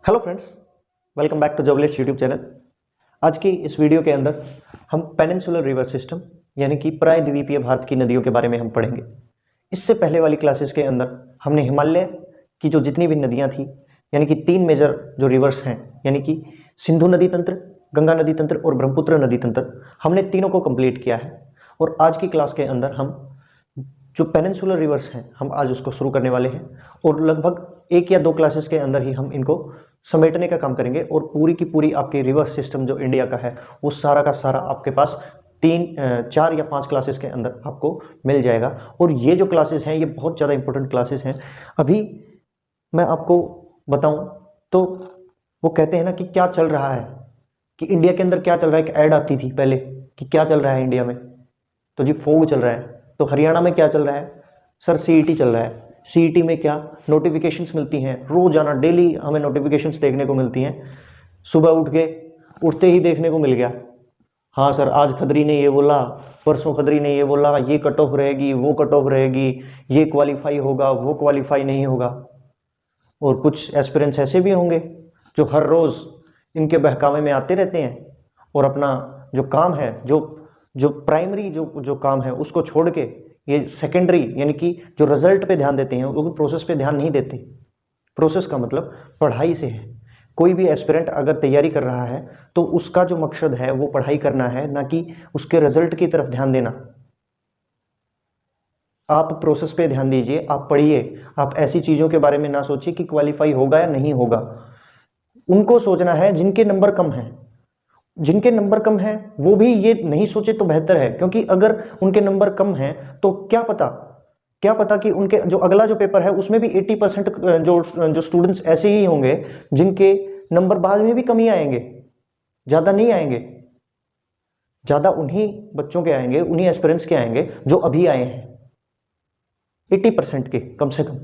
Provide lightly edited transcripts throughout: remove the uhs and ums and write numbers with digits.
Hello friends, welcome back to Jobless YouTube channel. आज की इस वीडियो के अंदर हम पेनिनसुलर रिवर सिस्टम यानी कि प्रायद्वीपीय भारत की नदियों के बारे में हम पढ़ेंगे। इससे पहले वाली क्लासेस के अंदर हमने हिमालय की जो जितनी भी नदियां थी यानी कि 3 मेजर जो रिवर्स हैं यानी कि सिंधु नदी तंत्र, गंगा नदी तंत्र और ब्रह्मपुत्र नदी तंत्र, हमने तीनों को कंप्लीट किया है। और आज की क्लास के अंदर हम जो पेनिनसुलर रिवर्स हैं हम आज उसको शुरू करने वाले हैं और लगभग 1 या 2 क्लासेस के अंदर ही हम इनको समेटने का काम करेंगे और पूरी की पूरी आपकी रिवर्स सिस्टम जो इंडिया का है वो सारा का सारा आपके पास 4 या 5 क्लासेस के अंदर आपको मिल जाएगा। और ये जो क्लासेस हैं ये बहुत ज़्यादा इंपॉर्टेंट क्लासेस हैं। अभी मैं आपको बताऊं तो वो कहते हैं ना कि क्या चल रहा है, कि इंडिया के अंदर क्या चल रहा है। एक ऐड आती थी पहले कि क्या चल रहा है इंडिया में, तो जी फोग चल रहा है। तो हरियाणा में क्या चल रहा है सर, सीईटी चल रहा है। सीईटी में क्या नोटिफिकेशंस मिलती हैं, रोजाना डेली हमें नोटिफिकेशंस देखने को मिलती हैं। सुबह उठते ही देखने को मिल गया, हाँ सर आज खदरी ने ये बोला, परसों खदरी ने ये बोला, ये कट ऑफ रहेगी, वो कट ऑफ रहेगी, ये क्वालिफाई होगा, वो क्वालिफाई नहीं होगा। और कुछ एस्पिरेंट्स ऐसे भी होंगे जो हर रोज इनके बहकावे में आते रहते हैं और अपना जो काम है, जो प्राइमरी जो काम है उसको छोड़ के ये सेकेंडरी यानी कि जो रिजल्ट पे ध्यान देते हैं वो प्रोसेस पे ध्यान नहीं देते। प्रोसेस का मतलब पढ़ाई से है। कोई भी एस्पिरेंट अगर तैयारी कर रहा है तो उसका जो मकसद है वो पढ़ाई करना है, ना कि उसके रिजल्ट की तरफ ध्यान देना। आप प्रोसेस पे ध्यान दीजिए, आप पढ़िए, आप ऐसी चीज़ों के बारे में ना सोचिए कि क्वालिफाई होगा या नहीं होगा। उनको सोचना है जिनके नंबर कम हैं। जिनके नंबर कम हैं वो भी ये नहीं सोचे तो बेहतर है, क्योंकि अगर उनके नंबर कम हैं तो क्या पता कि उनके जो अगला जो पेपर है उसमें भी 80% जो स्टूडेंट्स ऐसे ही होंगे जिनके नंबर बाद में भी कम ही आएंगे, ज़्यादा नहीं आएंगे। ज़्यादा उन्हीं बच्चों के आएंगे, उन्हीं एस्पिरेंट्स के आएंगे जो अभी आए हैं, 80% के कम से कम।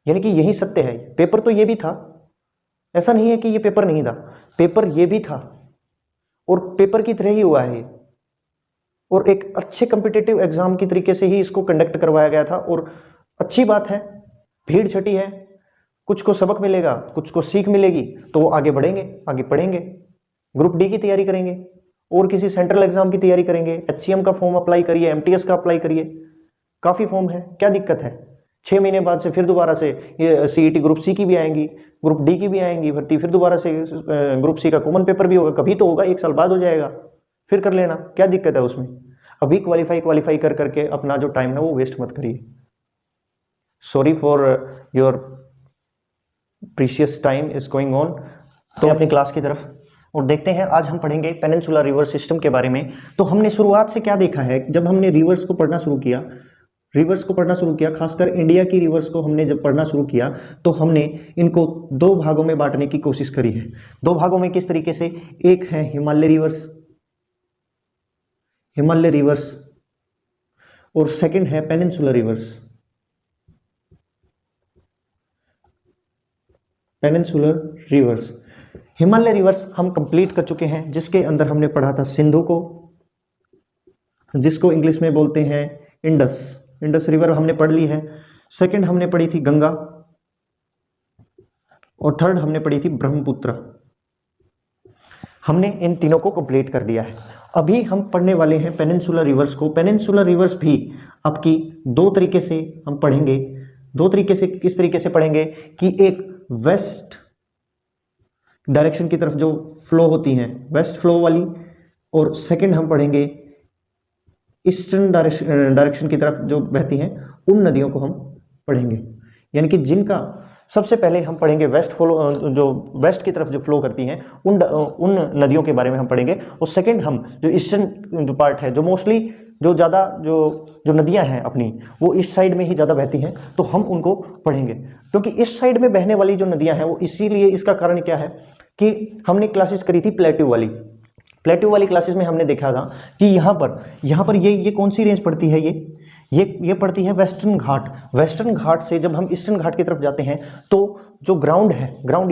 यानी कि यही सत्य है। पेपर तो ये भी था, ऐसा नहीं है कि ये पेपर नहीं था, पेपर ये भी था और पेपर की तरह ही हुआ है। और एक अच्छे कॉम्पिटिटिव एग्जाम की तरीके से ही इसको कंडक्ट करवाया गया था। और अच्छी बात है, भीड़ छटी है, कुछ को सबक मिलेगा, कुछ को सीख मिलेगी, तो वो आगे बढ़ेंगे, आगे पढ़ेंगे, ग्रुप डी की तैयारी करेंगे और किसी सेंट्रल एग्जाम की तैयारी करेंगे। HCM का फॉर्म अप्लाई करिए, MTS का अप्लाई करिए, काफ़ी फॉर्म है, क्या दिक्कत है। 6 महीने बाद से फिर दोबारा से ये CET ग्रुप सी की भी आएंगी, ग्रुप डी की भी आएंगी भर्ती, फिर दोबारा से ग्रुप सी का कॉमन पेपर भी होगा, कभी तो होगा, 1 साल बाद हो जाएगा, फिर कर लेना, क्या दिक्कत है उसमें। अभी क्वालिफाई कर करके अपना जो टाइम है वो वेस्ट मत करिए। Sorry for your precious time is going on. तो अपनी क्लास की तरफ और देखते हैं। आज हम पढ़ेंगे पेनिनसुलर रिवर सिस्टम के बारे में। तो हमने शुरुआत से क्या देखा है, जब हमने रिवर्स को पढ़ना शुरू किया, खासकर इंडिया की रिवर्स को हमने जब पढ़ना शुरू किया तो हमने इनको 2 भागों में बांटने की कोशिश करी है। 2 भागों में किस तरीके से, एक है हिमालय रिवर्स और सेकंड है पेनिनसुलर रिवर्स। हिमालय रिवर्स हम कंप्लीट कर चुके हैं, जिसके अंदर हमने पढ़ा था सिंधु को, जिसको इंग्लिश में बोलते हैं इंडस रिवर हमने पढ़ ली है। सेकंड हमने पढ़ी थी गंगा और थर्ड हमने पढ़ी थी ब्रह्मपुत्र। हमने इन तीनों को कंप्लीट कर दिया है। अभी हम पढ़ने वाले हैं पेनिनसुलर रिवर्स को। पेनिनसुलर रिवर्स भी आपकी 2 तरीके से हम पढ़ेंगे। 2 तरीके से किस तरीके से पढ़ेंगे कि एक वेस्ट डायरेक्शन की तरफ जो फ्लो होती हैं, वेस्ट फ्लो वाली, और सेकंड हम पढ़ेंगे ईस्टर्न डायरेक्शन की तरफ जो बहती हैं, उन नदियों को हम पढ़ेंगे। यानी कि जिनका सबसे पहले हम पढ़ेंगे वेस्ट फ्लो, जो वेस्ट की तरफ जो फ्लो करती हैं उन नदियों के बारे में हम पढ़ेंगे। और सेकंड हम जो ईस्टर्न जो पार्ट है, जो मोस्टली जो ज़्यादा जो नदियां हैं अपनी वो इस साइड में ही ज़्यादा बहती हैं, तो हम उनको पढ़ेंगे। क्योंकि इस साइड में बहने वाली जो नदियां हैं वो इसीलिए, इसका कारण क्या है कि हमने क्लासेस करी थी प्लेट्यू वाली क्लासेस में हमने देखा था कि यहाँ पर ये कौन सी रेंज पड़ती है, ये पड़ती है वेस्टर्न घाट से जब हम ईस्टर्न घाट की तरफ जाते हैं तो जो ग्राउंड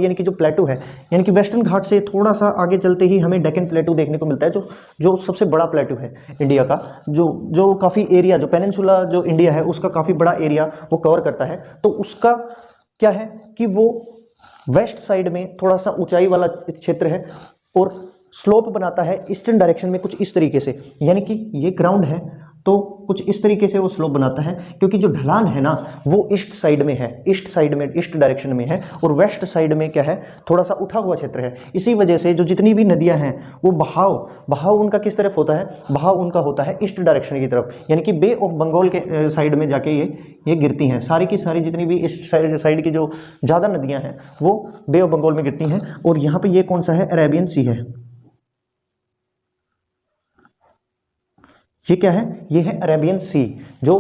यानी कि जो प्लेटू है, यानी कि वेस्टर्न घाट से थोड़ा सा आगे चलते ही हमें डेक्कन प्लेटू देखने को मिलता है, जो सबसे बड़ा प्लेटू है इंडिया का, जो काफ़ी एरिया, जो पेनिनसुला जो इंडिया है उसका काफ़ी बड़ा एरिया वो कवर करता है। तो उसका क्या है कि वो वेस्ट साइड में थोड़ा सा ऊंचाई वाला क्षेत्र है और स्लोप बनाता है ईस्टर्न डायरेक्शन में कुछ इस तरीके से, यानी कि ये ग्राउंड है तो कुछ इस तरीके से वो स्लोप बनाता है, क्योंकि जो ढलान है ना वो ईस्ट साइड में है, ईस्ट साइड में, ईस्ट डायरेक्शन में है, और वेस्ट साइड में क्या है, थोड़ा सा उठा हुआ क्षेत्र है। इसी वजह से जो जितनी भी नदियां हैं वो बहाव उनका किस तरफ होता है, बहाव उनका होता है ईस्ट डायरेक्शन की तरफ, यानी कि बे ऑफ बंगाल के साइड में जाके ये गिरती हैं। सारी की सारी जितनी भी ईस्ट साइड की जो ज़्यादा नदियाँ हैं वो बे ऑफ बंगाल में गिरती हैं। और यहाँ पर ये कौन सा है, अरेबियन सी है। ये क्या है, ये है अरेबियन सी, जो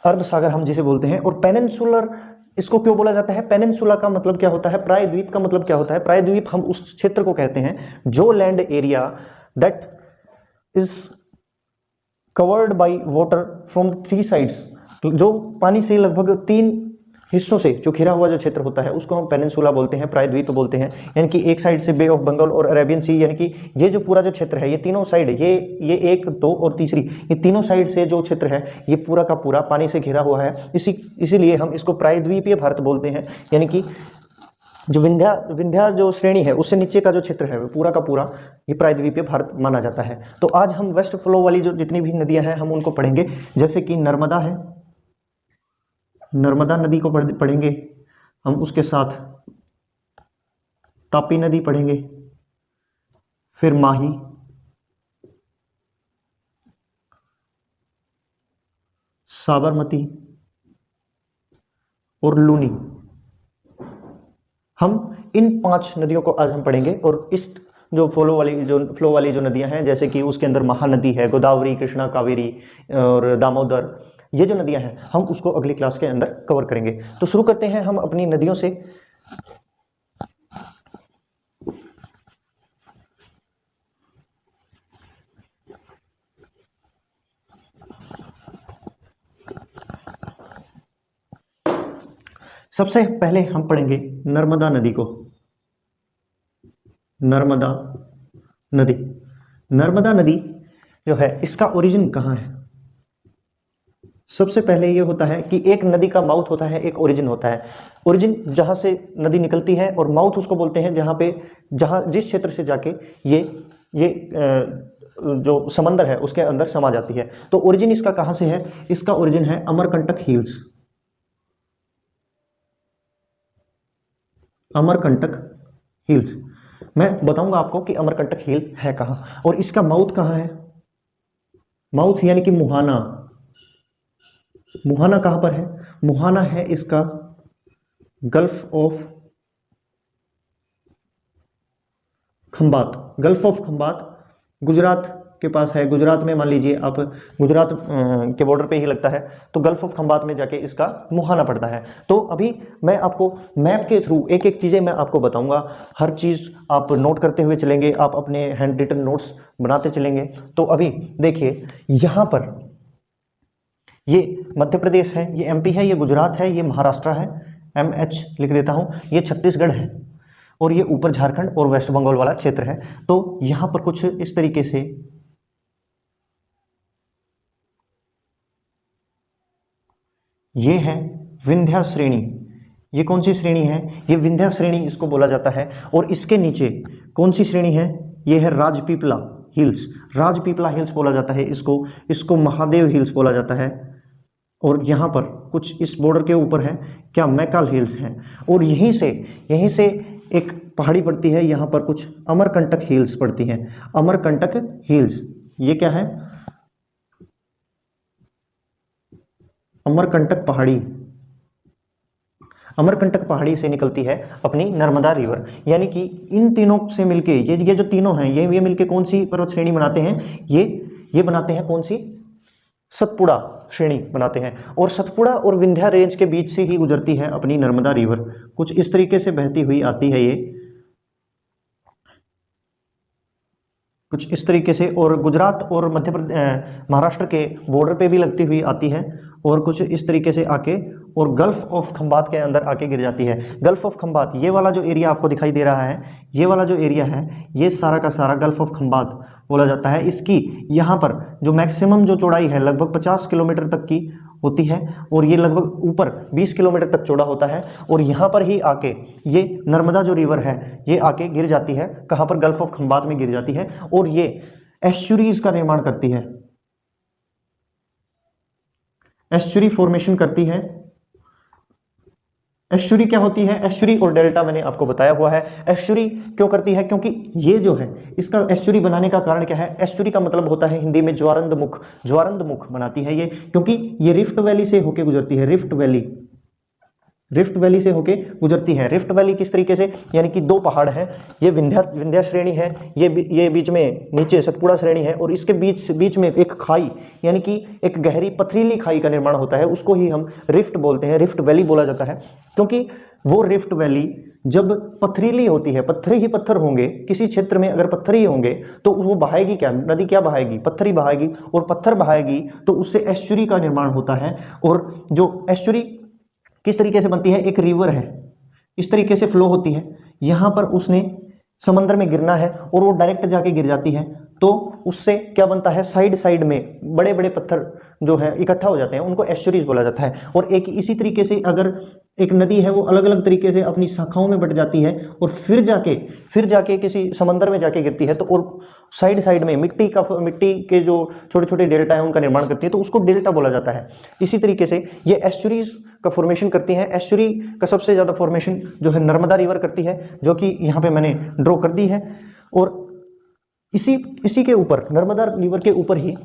अरब सागर हम जिसे बोलते हैं। और पेनिनसुलर इसको क्यों बोला जाता है, पेनिनसुला का मतलब क्या होता है, प्रायद्वीप का मतलब क्या होता है। प्रायद्वीप हम उस क्षेत्र को कहते हैं जो land area that is covered by water from 3 sides, जो पानी से लगभग 3 हिस्सों से जो घिरा हुआ जो क्षेत्र होता है उसको हम पेनिनसुला बोलते हैं, प्रायद्वीप बोलते हैं। यानी कि एक साइड से बे ऑफ बंगाल और अरेबियन सी, यानी कि ये जो पूरा जो क्षेत्र है, ये तीनों साइड, ये 1, 2 और तीसरी, ये तीनों साइड से जो क्षेत्र है ये पूरा का पूरा पानी से घिरा हुआ है। इसीलिए हम इसको प्रायद्वीपीय भारत बोलते हैं। यानी कि जो विंध्या जो श्रेणी है उससे नीचे का जो क्षेत्र है वो पूरा का पूरा ये प्रायद्वीपीय भारत माना जाता है। तो आज हम वेस्ट फ्लो वाली जो जितनी भी नदियां हैं हम उनको पढ़ेंगे, जैसे कि नर्मदा है, नर्मदा नदी को पढ़ेंगे हम, उसके साथ तापी नदी पढ़ेंगे, फिर माही, साबरमती और लूनी। हम इन 5 नदियों को आज हम पढ़ेंगे। और इस जो फ्लो वाली जो नदियां हैं, जैसे कि उसके अंदर महानदी है, गोदावरी, कृष्णा, कावेरी और दामोदर, ये जो नदियां हैं हम उसको अगली क्लास के अंदर कवर करेंगे। तो शुरू करते हैं हम अपनी नदियों से। सबसे पहले हम पढ़ेंगे नर्मदा नदी को। नर्मदा नदी जो है इसका ओरिजिन कहाँ है। सबसे पहले ये होता है कि एक नदी का माउथ होता है, एक ओरिजिन होता है। ओरिजिन जहाँ से नदी निकलती है, और माउथ उसको बोलते हैं जहाँ जिस क्षेत्र से जाके ये जो समंदर है उसके अंदर समा जाती है। तो ओरिजिन इसका कहाँ से है, इसका ओरिजिन है अमरकंटक हिल्स। अमरकंटक हिल्स, मैं बताऊंगा आपको कि अमरकंटक हिल है कहाँ, और इसका माउथ कहाँ है। माउथ यानी कि मुहाना कहां पर है, मुहाना है इसका gulf of Khambhat. Gulf of Khambhat Gujarat के पास है। गुजरात में मान लीजिए आप, गुजरात के बॉर्डर पे ही लगता है, तो गल्फ ऑफ खंबात में जाके इसका मुहाना पड़ता है। तो अभी मैं आपको मैप के थ्रू एक एक चीज़ें मैं आपको बताऊंगा, हर चीज़ आप नोट करते हुए चलेंगे, आप अपने हैंड रिटन नोट्स बनाते चलेंगे। तो अभी देखिए यहाँ पर ये मध्य प्रदेश है, ये एमपी है, ये गुजरात है, ये महाराष्ट्र है, MH लिख देता हूँ, ये छत्तीसगढ़ है, और ये ऊपर झारखंड और वेस्ट बंगाल वाला क्षेत्र है। तो यहाँ पर कुछ इस तरीके से ये है विंध्या श्रेणी। ये कौन सी श्रेणी है, ये विंध्या श्रेणी इसको बोला जाता है। और इसके नीचे कौन सी श्रेणी है, ये है राजपीपला हिल्स। राजपीपला हिल्स बोला जाता है इसको महादेव हिल्स बोला जाता है। और यहाँ पर कुछ इस बॉर्डर के ऊपर है क्या, मैकाल हिल्स हैं। और यहीं से एक पहाड़ी पड़ती है, यहाँ पर कुछ अमरकंटक हिल्स पड़ती हैं। अमरकंटक हिल्स ये क्या है, अमरकंटक पहाड़ी। अमरकंटक पहाड़ी से निकलती है अपनी नर्मदा रिवर। यानी कि इन तीनों से मिलके ये जो तीनों हैं ये मिलके कौन सी पर्वत श्रेणी बनाते हैं, ये बनाते हैं कौन सी, सतपुड़ा श्रेणी बनाते हैं। और सतपुड़ा और विंध्या रेंज के बीच से ही गुजरती है अपनी नर्मदा रिवर। कुछ इस तरीके से बहती हुई आती है ये, कुछ इस तरीके से, और गुजरात और मध्य प्रदेश महाराष्ट्र के बॉर्डर पे भी लगती हुई आती है, और कुछ इस तरीके से आके और गल्फ ऑफ खंबात के अंदर आके गिर जाती है। गल्फ ऑफ खंबात ये वाला जो एरिया आपको दिखाई दे रहा है, ये वाला जो एरिया है ये सारा का सारा गल्फ ऑफ खंबात बोला जाता है। इसकी यहाँ पर जो मैक्सिमम जो चौड़ाई है लगभग 50 किलोमीटर तक की, होती है और ये लगभग ऊपर 20 किलोमीटर तक चौड़ा होता है और यहाँ पर ही आके ये नर्मदा जो रिवर है ये आके गिर जाती है, कहाँ पर, गल्फ ऑफ खंबात में गिर जाती है और ये एस्चुरीज का निर्माण करती है, एस्चुरी फॉर्मेशन करती है। एस्चुरी क्या होती है? एस्चुरी और डेल्टा मैंने आपको बताया हुआ है। एस्चुरी क्यों करती है? क्योंकि ये जो है इसका एस्चुरी बनाने का कारण क्या है? एस्चुरी का मतलब होता है हिंदी में ज्वारंदमुख, ज्वारंदमुख बनाती है ये, क्योंकि ये रिफ्ट वैली से होके गुजरती है, रिफ्ट वैली, रिफ्ट वैली से होके गुजरती है। रिफ्ट वैली किस तरीके से? यानी कि दो पहाड़ हैं, ये विंध्या श्रेणी है, ये बीच में नीचे सतपुड़ा श्रेणी है और इसके बीच में एक खाई यानी कि एक गहरी पथरीली खाई का निर्माण होता है, उसको ही हम रिफ्ट बोलते हैं, रिफ्ट वैली बोला जाता है। क्योंकि वो रिफ्ट वैली जब पथरीली होती है, पत्थर ही पत्थर होंगे, किसी क्षेत्र में अगर पत्थर ही होंगे तो वो बहाएगी क्या? नदी क्या बहाएगी? पत्थर ही बहाएगी और पत्थर बहाएगी तो उससे एस्चुरी का निर्माण होता है। और जो एस्चुरी किस तरीके से बनती है? एक रिवर है, इस तरीके से फ्लो होती है, यहाँ पर उसने समंदर में गिरना है और वो डायरेक्ट जाके गिर जाती है, तो उससे क्या बनता है? साइड साइड में बड़े बड़े पत्थर जो है इकट्ठा हो जाते हैं, उनको एस्चुरीज बोला जाता है। और एक इसी तरीके से अगर एक नदी है वो अलग अलग तरीके से अपनी शाखाओं में बट जाती है और फिर जाके किसी समंदर में जाके गिरती है, तो और साइड साइड में मिट्टी के जो छोटे छोटे डेल्टा है उनका निर्माण करती है, तो उसको डेल्टा बोला जाता है। इसी तरीके से ये एस्चुरीज का फॉर्मेशन करती हैं। एस्चुरी का सबसे ज़्यादा फॉर्मेशन जो है नर्मदा रिवर करती है, जो कि यहाँ पे मैंने ड्रॉ कर दी है। और इसी के ऊपर, नर्मदा रिवर के ऊपर ही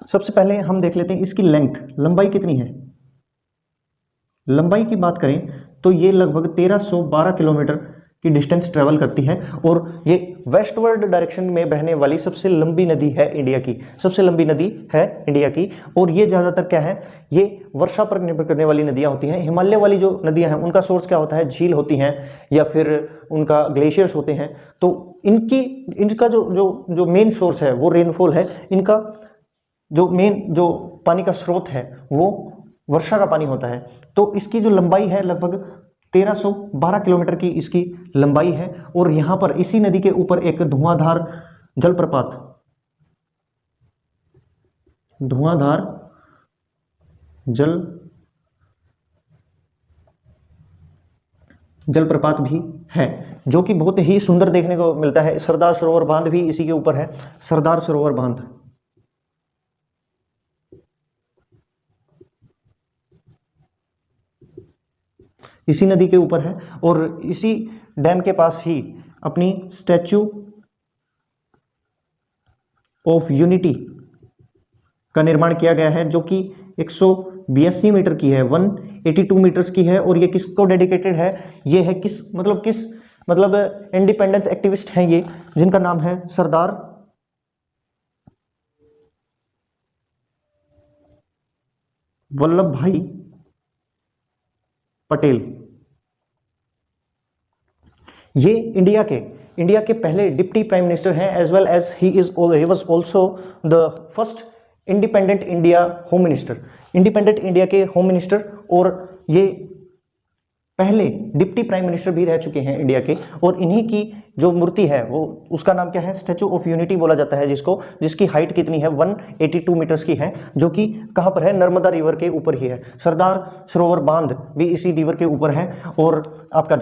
सबसे पहले हम देख लेते हैं इसकी लेंथ, लंबाई कितनी है। लंबाई की बात करें तो ये लगभग 1312 किलोमीटर की डिस्टेंस ट्रेवल करती है और ये वेस्टवर्ड डायरेक्शन में बहने वाली सबसे लंबी नदी है इंडिया की, सबसे लंबी नदी है इंडिया की। और ये ज़्यादातर क्या है? ये वर्षा पर निर्भर करने वाली नदियाँ होती हैं। हिमालय वाली जो नदियाँ हैं उनका सोर्स क्या होता है? झील होती हैं या फिर उनका ग्लेशियर्स होते हैं। तो इनका जो मेन सोर्स है वो रेनफॉल है। इनका जो पानी का स्रोत है वो वर्षा का पानी होता है। तो इसकी जो लंबाई है लगभग 1312 किलोमीटर की इसकी लंबाई है। और यहाँ पर इसी नदी के ऊपर एक धुआंधार जलप्रपात भी है, जो कि बहुत ही सुंदर देखने को मिलता है। सरदार सरोवर बांध भी इसी के ऊपर है, सरदार सरोवर बांध इसी नदी के ऊपर है। और इसी डैम के पास ही अपनी स्टैच्यू ऑफ यूनिटी का निर्माण किया गया है, जो कि 182 मीटर की है, 182 मीटर्स की है। और ये किसको डेडिकेटेड है? ये है किस इंडिपेंडेंस एक्टिविस्ट हैं ये, जिनका नाम है सरदार वल्लभ भाई पटेल। ये इंडिया के पहले डिप्टी प्राइम मिनिस्टर हैं, as well as he was also the first independent India home minister, independent India के होम मिनिस्टर। और ये पहले डिप्टी प्राइम मिनिस्टर भी रह चुके हैं इंडिया के। और इन्हीं की जो मूर्ति है वो, उसका नाम क्या है? स्टैचू ऑफ यूनिटी बोला जाता है, जिसकी हाइट कितनी है? 182 मीटर्स की है, जो कि कहाँ पर है? नर्मदा रिवर के ऊपर ही है। सरदार सरोवर बांध भी इसी रिवर के ऊपर है और आपका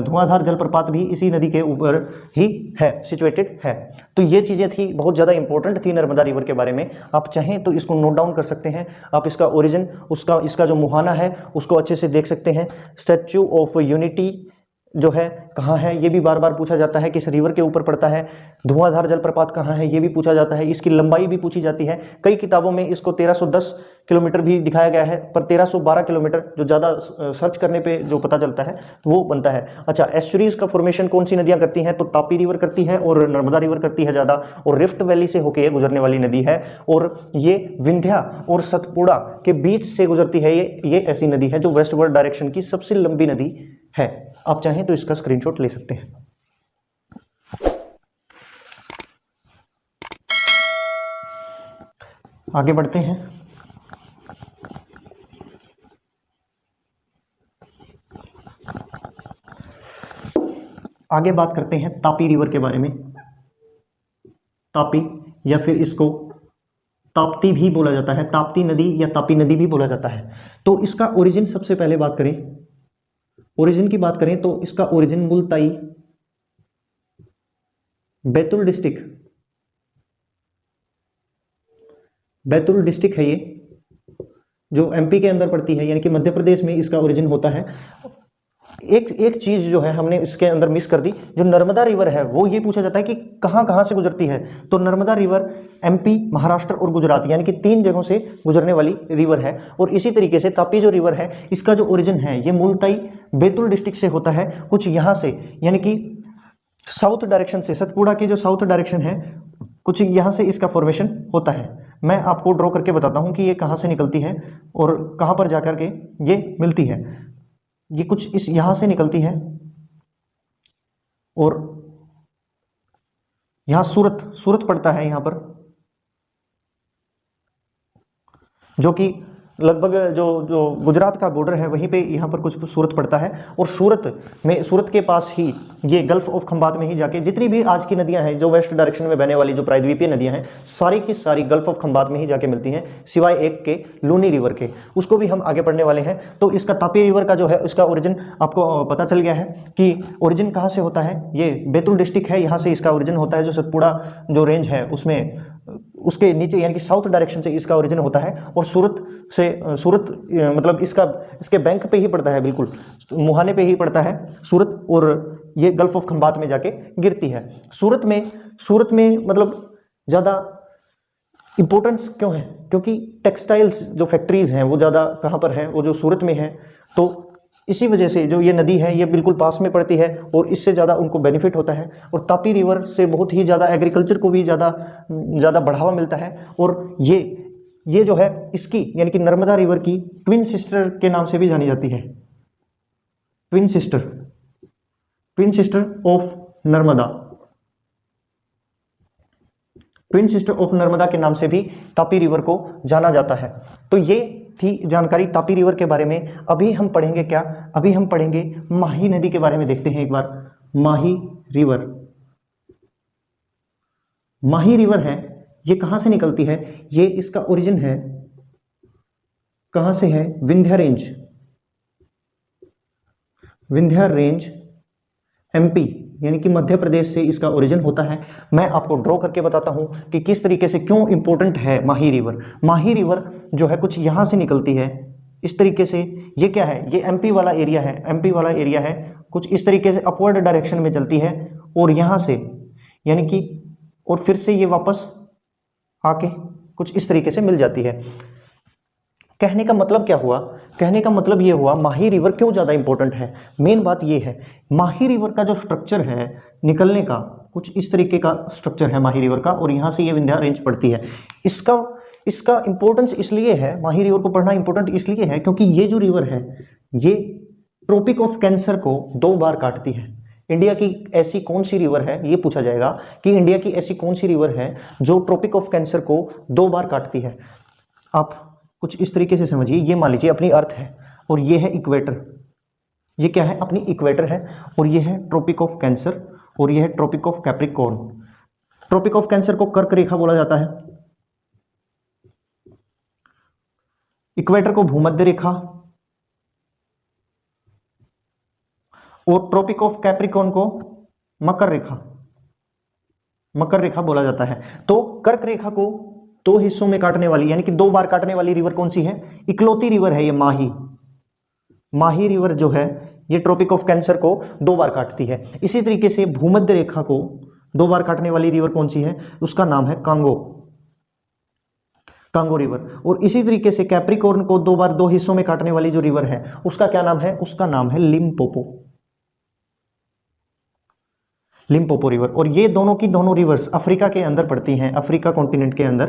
धुआंधार जलप्रपात भी इसी नदी के ऊपर ही है, सिचुएटेड है। तो ये चीज़ें थी, बहुत ज़्यादा इंपॉर्टेंट थी नर्मदा रिवर के बारे में। आप चाहें तो इसको नोट डाउन कर सकते हैं, आप इसका ओरिजिन, इसका जो मुहाना है उसको अच्छे से देख सकते हैं। स्टैच्यू ऑफ यूनिटी जो है कहाँ है, ये भी बार बार पूछा जाता है, किस रिवर के ऊपर पड़ता है। धुआंधार जलप्रपात कहाँ है, ये भी पूछा जाता है। इसकी लंबाई भी पूछी जाती है, कई किताबों में इसको 1310 किलोमीटर भी दिखाया गया है, पर 1312 किलोमीटर जो ज़्यादा सर्च करने पे जो पता चलता है वो बनता है। अच्छा, एस्चुरीज का फॉर्मेशन कौन सी नदियाँ करती हैं? तो तापी रिवर करती है और नर्मदा रिवर करती है ज़्यादा, और रिफ्ट वैली से होकर गुजरने वाली नदी है। और ये विंध्या और सतपुड़ा के बीच से गुजरती है। ये ऐसी नदी है जो वेस्टवर्ड डायरेक्शन की सबसे लंबी नदी है। आप चाहें तो इसका स्क्रीनशॉट ले सकते हैं। आगे बढ़ते हैं। आगे बात करते हैं तापी रिवर के बारे में। तापी, या फिर इसको ताप्ती भी बोला जाता है, ताप्ती नदी या तापी नदी भी बोला जाता है। तो इसका ओरिजिन सबसे पहले बात करें, ओरिजिन की बात करें तो इसका origin Multai Betul district, Betul district है ये, जो एमपी के अंदर पड़ती है, यानी कि मध्य प्रदेश में इसका ओरिजिन होता है। एक चीज जो है हमने इसके अंदर मिस कर दी, जो नर्मदा रिवर है वो ये पूछा जाता है कि कहां कहां से गुजरती है। तो नर्मदा रिवर एमपी, महाराष्ट्र और गुजरात, यानी कि 3 जगहों से गुजरने वाली रिवर है। और इसी तरीके से तापी जो रिवर है, इसका जो ओरिजिन है ये मुल्ताई बैतुल डिस्ट्रिक्ट से होता है, कुछ यहां से, यानी कि साउथ डायरेक्शन से, सतपुड़ा के जो साउथ डायरेक्शन है, कुछ यहां से इसका फॉर्मेशन होता है। मैं आपको ड्रॉ करके बताता हूं कि ये कहां से निकलती है और कहां पर जाकर के ये मिलती है। ये कुछ इस यहां से निकलती है और यहां सूरत पड़ता है यहां पर, जो कि लगभग जो गुजरात का बॉर्डर है वहीं पे यहाँ पर कुछ सूरत पड़ता है। और सूरत के पास ही ये गल्फ ऑफ खंबात में ही जाके जितनी भी आज की नदियां हैं जो वेस्ट डायरेक्शन में बहने वाली जो प्रायद्वीपीय नदियां हैं, सारी की सारी गल्फ ऑफ खंबात में ही जाके मिलती हैं, सिवाय एक के, लूनी रिवर के। उसको भी हम आगे पढ़ने वाले हैं। तो इसका तापी रिवर का जो है इसका ओरिजिन आपको पता चल गया है कि ओरिजिन कहाँ से होता है। ये बैतुल डिस्ट्रिक्ट है, यहाँ से इसका ओरिजिन होता है। जो सतपुड़ा जो रेंज है उसमें उसके नीचे यानी कि साउथ डायरेक्शन से इसका ओरिजिन होता है। और सूरत मतलब इसके बैंक पे ही पड़ता है, बिल्कुल मुहाने पे ही पड़ता है सूरत, और ये गल्फ ऑफ खंबात में जाके गिरती है। सूरत में मतलब ज़्यादा इंपॉर्टेंस क्यों है, क्योंकि टेक्सटाइल्स जो फैक्ट्रीज हैं वो ज़्यादा कहाँ पर है, वो जो सूरत में है। तो इसी वजह से जो ये नदी है ये बिल्कुल पास में पड़ती है और इससे ज़्यादा उनको बेनिफिट होता है। और तापी रिवर से बहुत ही ज़्यादा एग्रीकल्चर को भी ज़्यादा बढ़ावा मिलता है। और ये जो है इसकी यानी कि नर्मदा रिवर की ट्विन सिस्टर के नाम से भी जानी जाती है। Twin sister of Narmada, twin sister of Narmada के नाम से भी तापी रिवर को जाना जाता है। तो ये थी जानकारी तापी रिवर के बारे में। अभी हम पढ़ेंगे क्या, अभी हम पढ़ेंगे माही नदी के बारे में। देखते हैं एक बार, माही रिवर है, ये कहां से निकलती है, ये इसका ओरिजिन है कहां से है, विंध्या रेंज एमपी यानी कि मध्य प्रदेश से इसका ओरिजिन होता है। मैं आपको ड्रॉ करके बताता हूं कि किस तरीके से क्यों इंपॉर्टेंट है माही रिवर। माही रिवर जो है कुछ यहां से निकलती है इस तरीके से। ये क्या है, ये एमपी वाला एरिया है, कुछ इस तरीके से अपवर्ड डायरेक्शन में चलती है और यहां से यानी कि और फिर से ये वापस आके कुछ इस तरीके से मिल जाती है। कहने का मतलब क्या हुआ, कहने का मतलब ये हुआ माही रिवर क्यों ज़्यादा इंपॉर्टेंट है। मेन बात ये है, माही रिवर का जो स्ट्रक्चर है निकलने का कुछ इस तरीके का स्ट्रक्चर है माही रिवर का, और यहाँ से ये विंध्या रेंज पड़ती है। इसका इंपॉर्टेंस इसलिए है, माही रिवर को पढ़ना इंपॉर्टेंट इसलिए है क्योंकि ये जो रिवर है ये ट्रॉपिक ऑफ कैंसर को 2 बार काटती है। इंडिया की ऐसी कौन सी रिवर है, ये पूछा जाएगा कि इंडिया की ऐसी कौन सी रिवर है जो ट्रॉपिक ऑफ कैंसर को 2 बार काटती है। आप कुछ इस तरीके से समझिए, ये मान लीजिए अपनी अर्थ है और ये है इक्वेटर, ये क्या है अपनी इक्वेटर है, और ये है ट्रॉपिक ऑफ कैंसर और ये है Tropic of Capricorn. Tropic of Cancer को कर्क रेखा बोला जाता है, इक्वेटर को भूमध्य रेखा और ट्रॉपिक ऑफ कैप्रिकॉर्न को मकर रेखा बोला जाता है। तो कर्क रेखा को 2 हिस्सों में काटने वाली यानी कि 2 बार काटने वाली रिवर कौन सी है, इकलौती रिवर है ये माही रिवर जो है ये ट्रॉपिक ऑफ कैंसर को 2 बार काटती है। इसी तरीके से भूमध्य रेखा को 2 बार काटने वाली रिवर कौन सी है, उसका नाम है कांगो रिवर। और इसी तरीके से कैप्रिकॉर्न को 2 बार 2 हिस्सों में काटने वाली जो रिवर है उसका क्या नाम है, उसका नाम है लिम्पोपो रिवर। और ये दोनों की दोनों रिवर्स अफ्रीका के अंदर पड़ती हैं, अफ्रीका कॉन्टिनेंट के अंदर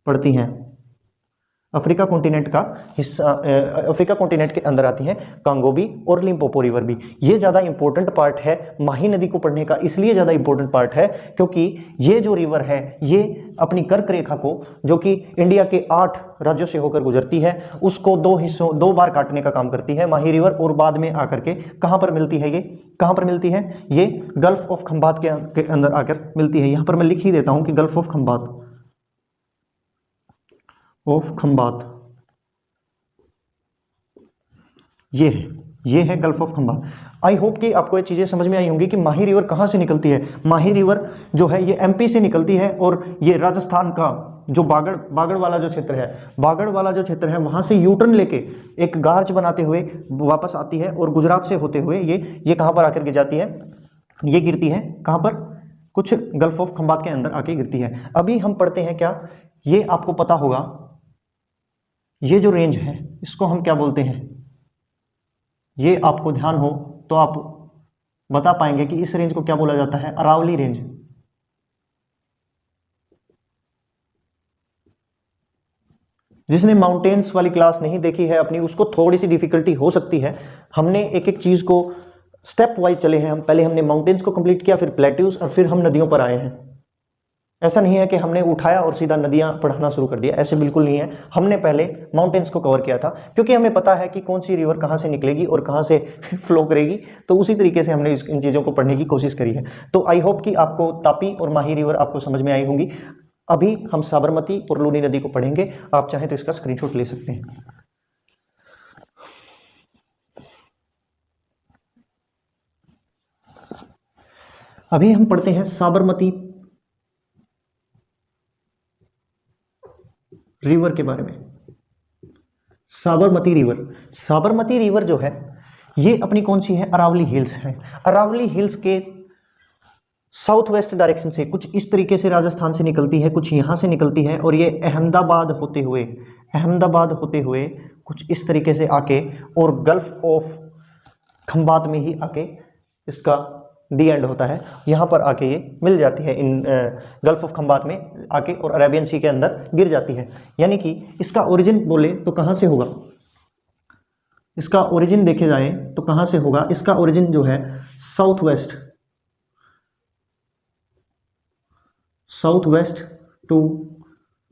पड़ती हैं। अफ्रीका कॉन्टिनेंट का हिस्सा, अफ्रीका कॉन्टिनेंट के अंदर आती हैं कांगो भी और लिम्पोपो रिवर भी। ये ज़्यादा इंपॉर्टेंट पार्ट है माही नदी को पढ़ने का, इसलिए ज़्यादा इंपॉर्टेंट पार्ट है क्योंकि ये जो रिवर है ये अपनी कर्क रेखा को, जो कि इंडिया के 8 राज्यों से होकर गुजरती है, उसको 2 हिस्सों 2 बार काटने का काम करती है माही रिवर, और बाद में आकर के कहाँ पर मिलती है, ये कहाँ पर मिलती है, ये गल्फ ऑफ खंबात के अंदर आकर मिलती है। यहाँ पर मैं लिख ही देता हूँ कि गल्फ ऑफ खंबात, ये है gulf of Khambhat. I hope कि आपको ये चीज़ें समझ में आई होंगी कि माही रिवर कहाँ से निकलती है। माही रिवर जो है ये एमपी से निकलती है और ये राजस्थान का जो बागड़ वाला जो क्षेत्र है, बागड़ वाला जो क्षेत्र है वहाँ से यूटर्न लेके एक गार्च बनाते हुए वापस आती है और गुजरात से होते हुए ये कहाँ पर आकर गिर जाती है, ये गिरती है कहाँ पर, कुछ गल्फ ऑफ खंबात के अंदर आके गिरती है। अभी हम पढ़ते हैं क्या, ये आपको पता होगा, ये जो रेंज है इसको हम क्या बोलते हैं, ये आपको ध्यान हो तो आप बता पाएंगे कि इस रेंज को क्या बोला जाता है, अरावली रेंज। जिसने माउंटेन्स वाली क्लास नहीं देखी है अपनी, उसको थोड़ी सी डिफिकल्टी हो सकती है। हमने एक एक चीज को स्टेप वाइज चले हैं, हम पहले हमने माउंटेन्स को कंप्लीट किया, फिर प्लेट्यूज, और फिर हम नदियों पर आए हैं। ऐसा नहीं है कि हमने उठाया और सीधा नदियां पढ़ना शुरू कर दिया, ऐसे बिल्कुल नहीं है। हमने पहले माउंटेन्स को कवर किया था क्योंकि हमें पता है कि कौन सी रिवर कहाँ से निकलेगी और कहाँ से फ्लो करेगी, तो उसी तरीके से हमने इन चीज़ों को पढ़ने की कोशिश करी है। तो आई होप कि आपको तापी और माही रिवर आपको समझ में आई होंगी। अभी हम साबरमती और लूनी नदी को पढ़ेंगे, आप चाहें तो इसका स्क्रीनशॉट ले सकते हैं। अभी हम पढ़ते हैं साबरमती रिवर के बारे में। साबरमती रिवर जो है ये अपनी कौन सी है, अरावली हिल्स है। अरावली हिल्स के साउथ वेस्ट डायरेक्शन से कुछ इस तरीके से राजस्थान से निकलती है, कुछ यहाँ से निकलती है, और ये अहमदाबाद होते हुए कुछ इस तरीके से आके और गल्फ ऑफ खंबात में ही आके इसका दी एंड होता है, यहाँ पर आके ये मिल जाती है इन गल्फ ऑफ खंबात में आके और अरेबियन सी के अंदर गिर जाती है। यानी कि इसका ओरिजिन बोले तो कहाँ से होगा, इसका ओरिजिन देखे जाए तो कहाँ से होगा, इसका ओरिजिन जो है south west to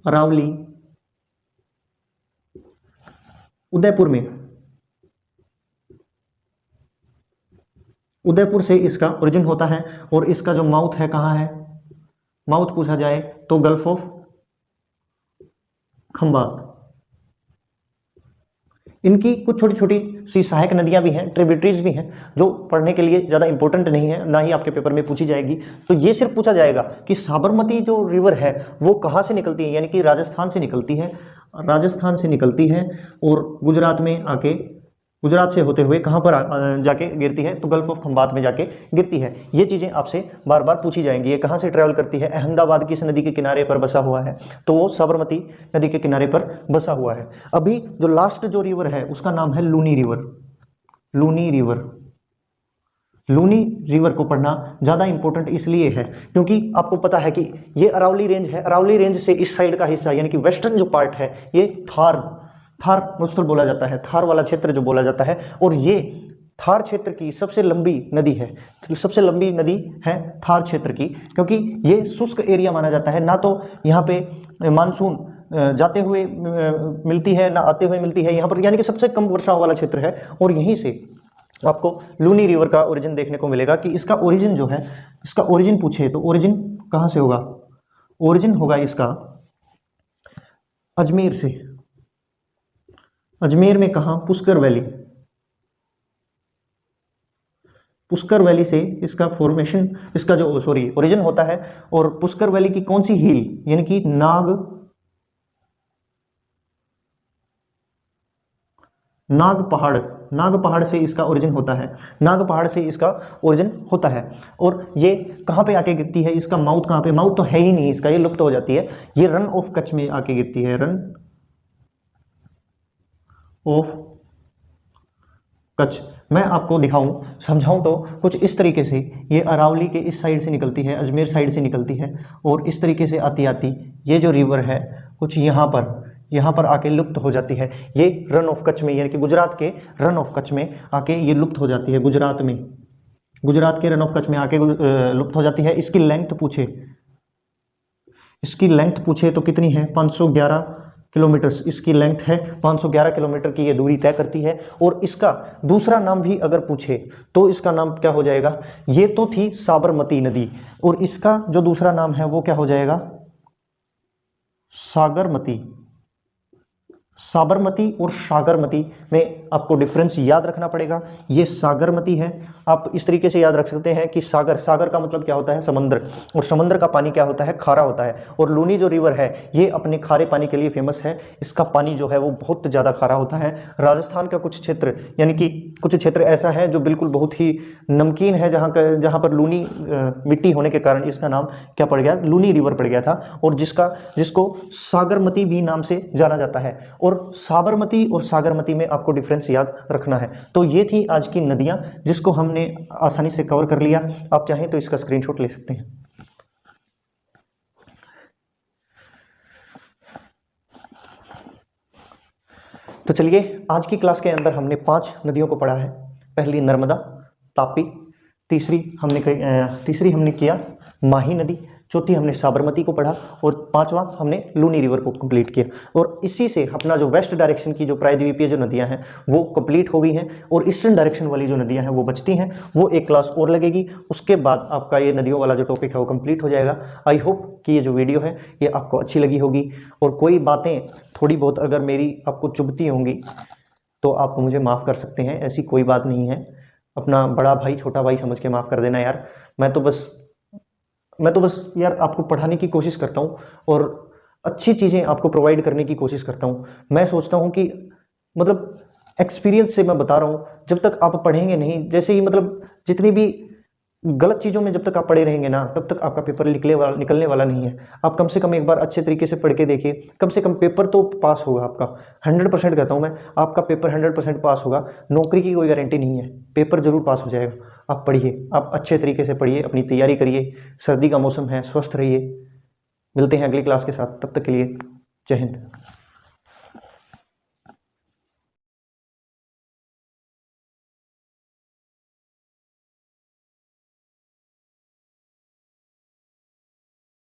Aravalli, Udaipur से इसका ओरिजिन होता है। और इसका जो माउथ है कहाँ है, माउथ पूछा जाए तो गल्फ ऑफ खंबात। इनकी कुछ छोटी छोटी सी सहायक नदियां भी हैं, ट्रिब्यूटरीज भी हैं, जो पढ़ने के लिए ज़्यादा इंपॉर्टेंट नहीं है, ना ही आपके पेपर में पूछी जाएगी। तो ये सिर्फ पूछा जाएगा कि साबरमती जो रिवर है वो कहाँ से निकलती है, यानी कि राजस्थान से निकलती है और गुजरात में आके, गुजरात से होते हुए कहाँ पर जाके गिरती है, तो गल्फ ऑफ खंबात में जाके गिरती है। ये चीज़ें आपसे बार बार पूछी जाएंगी। ये कहाँ से ट्रैवल करती है, अहमदाबाद किस नदी के किनारे पर बसा हुआ है, तो वो साबरमती नदी के किनारे पर बसा हुआ है। अभी जो लास्ट जो रिवर है उसका नाम है लूनी रिवर को पढ़ना ज़्यादा इंपॉर्टेंट इसलिए है क्योंकि आपको पता है कि ये अरावली रेंज है, अरावली रेंज से इस साइड का हिस्सा यानी कि वेस्टर्न जो पार्ट है ये थार मरुस्थल बोला जाता है, थार वाला क्षेत्र जो बोला जाता है, और ये थार क्षेत्र की सबसे लंबी नदी है, थार क्षेत्र की, क्योंकि ये शुष्क एरिया माना जाता है। ना तो यहाँ पे मानसून जाते हुए मिलती है, ना आते हुए मिलती है, यहाँ पर यानी कि सबसे कम वर्षा वाला क्षेत्र है। और यहीं से आपको लूनी रिवर का ओरिजिन देखने को मिलेगा कि इसका ओरिजिन जो है, इसका ओरिजिन पूछे तो ओरिजिन कहाँ से होगा, ओरिजिन होगा इसका अजमेर से। अजमेर में कहाँ, पुष्कर वैली से इसका फॉर्मेशन, इसका जो ओरिजिन होता है। और पुष्कर वैली की कौन सी हिल, यानी कि नाग पहाड़ से इसका ओरिजिन होता है। और ये कहाँ पे आके गिरती है, इसका माउथ कहाँ पे, माउथ तो है ही नहीं इसका, ये लुप्त हो जाती है। ये रन ऑफ कच्छ में आके गिरती है, रन ऑफ कच्छ। मैं आपको समझाऊं तो कुछ इस तरीके से ये अरावली के इस साइड से निकलती है, अजमेर साइड से निकलती है, और इस तरीके से आती ये जो रिवर है कुछ यहाँ पर यहाँ पर आके लुप्त हो जाती है। ये रन ऑफ कच्छ में, यानी कि गुजरात के रन ऑफ कच्छ में आके ये लुप्त हो जाती है। गुजरात में, गुजरात के रन ऑफ कच्छ में आके लुप्त हो जाती है। इसकी लेंथ पूछे, इसकी लेंथ पूछे तो कितनी है? 511 किलोमीटर इसकी लेंथ है। 511 किलोमीटर की ये दूरी तय करती है। और इसका दूसरा नाम भी अगर पूछे तो इसका नाम क्या हो जाएगा? ये तो थी साबरमती नदी, और इसका जो दूसरा नाम है वो क्या हो जाएगा? सागरमती। साबरमती और सागरमती में आपको डिफरेंस याद रखना पड़ेगा। ये सागरमती है, आप इस तरीके से याद रख सकते हैं कि सागर, सागर का मतलब क्या होता है? समुद्र, और समुद्र का पानी क्या होता है? खारा होता है। और लूनी जो रिवर है ये अपने खारे पानी के लिए फेमस है। इसका पानी जो है वो बहुत ज़्यादा खारा होता है। राजस्थान का कुछ क्षेत्र, यानी कि कुछ क्षेत्र ऐसा है जो बिल्कुल बहुत ही नमकीन है, जहाँ पर लूनी मिट्टी होने के कारण इसका नाम क्या पड़ गया? लूनी रिवर पड़ गया था, और जिसको सागरमती भी नाम से जाना जाता है। और साबरमती और सागरमती में आपको डिफरेंस याद रखना है। तो ये थी आज की नदियां, जिसको हमने आसानी से कवर कर लिया। आप चाहें तो इसका स्क्रीनशॉट ले सकते हैं। तो चलिए, आज की क्लास के अंदर हमने 5 नदियों को पढ़ा है। पहली नर्मदा, तापी, तीसरी हमने किया माही नदी, चौथी हमने साबरमती को पढ़ा, और पांचवा हमने लूनी रिवर को कंप्लीट किया। और इसी से अपना जो वेस्ट डायरेक्शन की जो प्रायद्वीपीय जो नदियां हैं वो कंप्लीट हो गई हैं, और ईस्टर्न डायरेक्शन वाली जो नदियां हैं वो बचती हैं। वो एक क्लास और लगेगी, उसके बाद आपका ये नदियों वाला जो टॉपिक है वो कंप्लीट हो जाएगा। आई होप कि ये जो वीडियो है ये आपको अच्छी लगी होगी, और कोई बातें थोड़ी बहुत अगर मेरी आपको चुभती होंगी तो आप मुझे माफ़ कर सकते हैं, ऐसी कोई बात नहीं है। अपना बड़ा भाई छोटा भाई समझ के माफ़ कर देना यार। मैं तो बस यार आपको पढ़ाने की कोशिश करता हूँ और अच्छी चीज़ें आपको प्रोवाइड करने की कोशिश करता हूँ। मैं सोचता हूँ कि मतलब एक्सपीरियंस से मैं बता रहा हूँ, जब तक आप पढ़ेंगे नहीं, जैसे ही मतलब जितनी भी गलत चीज़ों में जब तक आप पढ़े रहेंगे ना, तब तक आपका पेपर निकलने वाला नहीं है। आप कम से कम एक बार अच्छे तरीके से पढ़ के देखिए, कम से कम पेपर तो पास होगा आपका। 100% कहता हूँ मैं, आपका पेपर 100% पास होगा। नौकरी की कोई गारंटी नहीं है, पेपर जरूर पास हो जाएगा। आप पढ़िए, आप अच्छे तरीके से पढ़िए, अपनी तैयारी करिए। सर्दी का मौसम है, स्वस्थ रहिए। मिलते हैं अगली क्लास के साथ, तब तक के लिए जय हिंद।